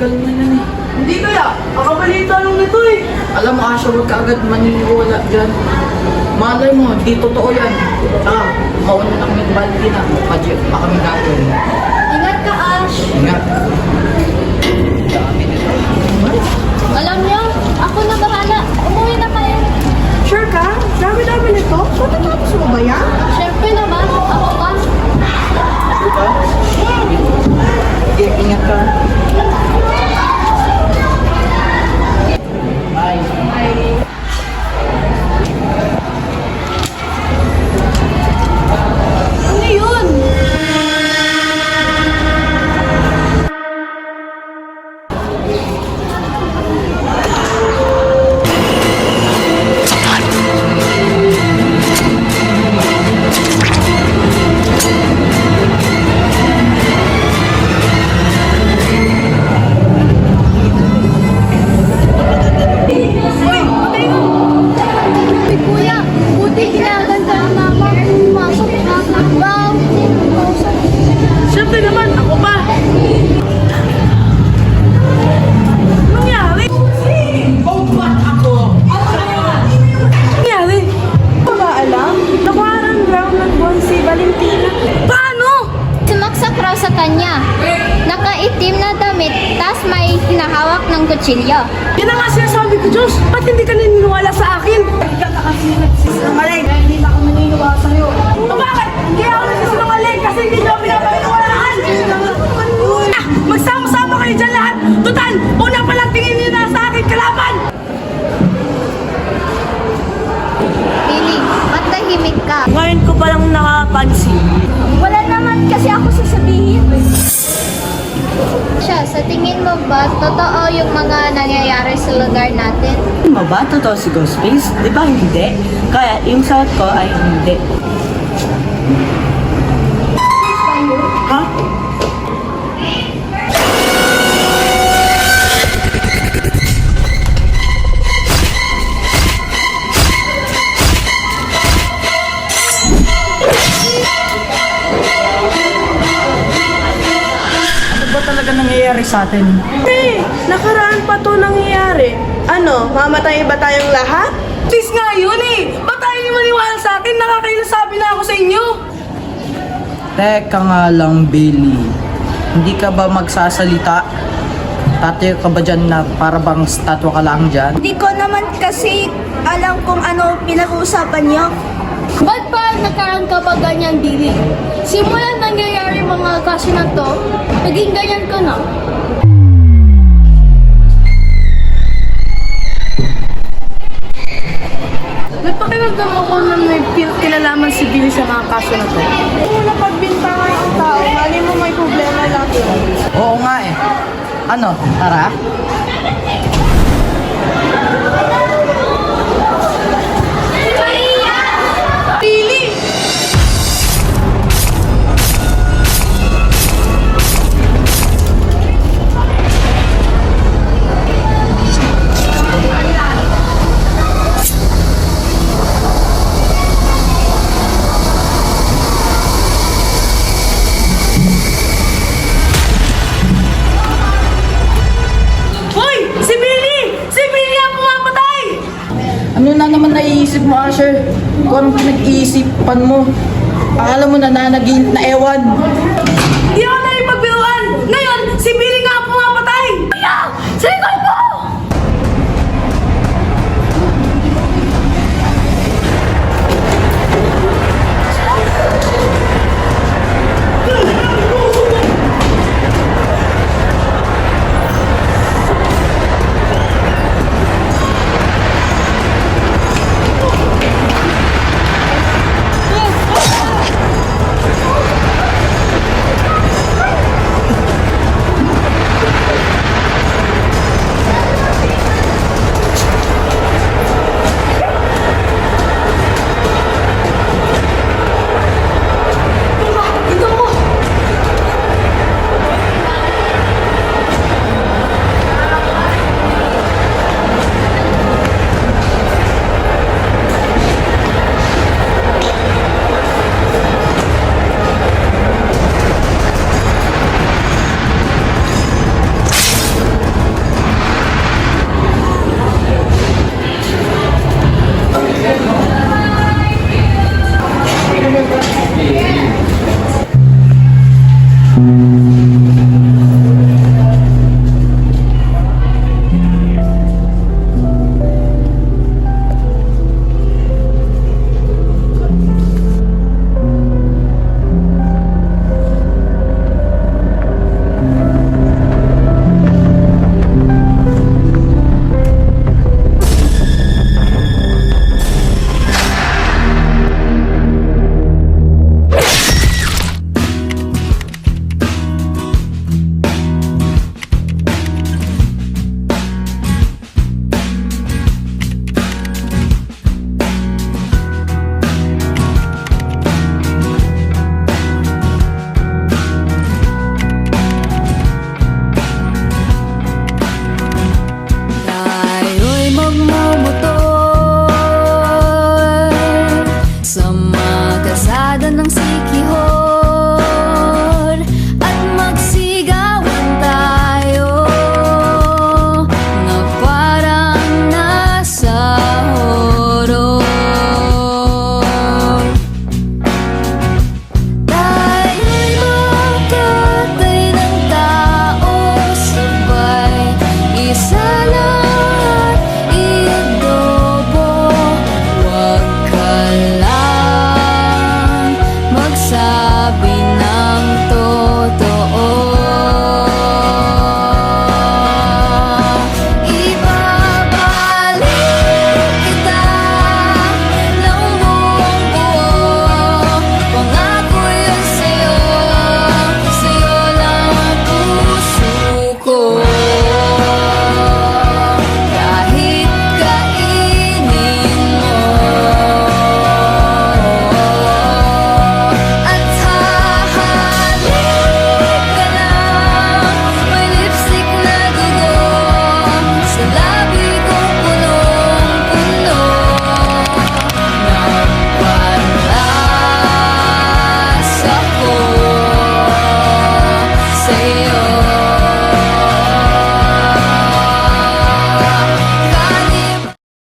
matagal na yan eh. Hindi kaya, kakabalita lang nito eh. Alam mo, Asha, huwag ka agad maniniwala dyan. Malay mo, di totoo yan. Mauna lang yung baldi na. Baka may gagawin. Ingat ka, Ash. Ingat. Dami nito. Alam niyo, ako na bahala. Umuwi na kayo. Sure ka? Dami-dami nito? Patatapos mo ba yan? Siyempre naman, ako pa. Diba? Sige, ingat ka. Bye. Ano yun? Uy, kuya, buti ginaganda ang mama. Pumasok na. Wow. Siyempre naman, ako pa. Nangyari? Ba't ako? Nangyari? Ano ba alam? Nakuhaan ground ng buwan si Valentina. Paano? Sumaksak raw sa kanya. Nakaitim na damit, tas may hinahawak ng kutsilyo. Yan ang nga sinasabi ko, Diyos. Ba't hindi ka naniniwala sa akin? Hindi ka kasi nagsisinungaling. Hindi na ako naniniwala sa'yo. O bakit? Kaya ako nagsisinungaling kasi hindi nyo pinapaniwalaan. Magsama-sama kayo dyan lahat. Total, una pa lang tingin nyo na sa akin kalaban. Pili, ba't tahimik ka? Ngayon ko palang nakapansin. Wala naman kasi ako sasabihin. Siya, sa tingin mo ba, totoo yung mga nangyayari sa lugar natin? Mo ba? Totoo si Ghostface? Di ba hindi? Kaya yung sagot ko ay hindi. Ha? Ano ba talaga nangyayari sa atin? Nakaraan pa to nangyayari. Ano, mamatay ba tayong lahat? Please nga yun eh! Ba't tayo hindi maniwala sa akin? Nakakailasabi na ako sa inyo! Teka nga lang, Billy. Hindi ka ba magsasalita? Tatayo ka ba dyan na para bang statwa ka lang dyan? Hindi ko naman kasi alam kung ano pinag-uusapan niyo. Ba't ba nagkaroon ka ba ganyan, Billy? Simulan nangyayari mga kaso na to, naging ganyan ka na. Nagpakiramdam ako na may kinalaman si Billy sa mga kaso na to. Kung napagbintangan ang tao, mali mo may problema lang yun. Oo nga eh. Ano, tara? Billy! Hoy! Si Billy! Si Billy ang pumapatay! Ano na naman naiisip mo, Asher? Kung anong pinag-iisipan mo? Akala mo nananaginip na ewan. Di ako na ipagbiruan! Ngayon,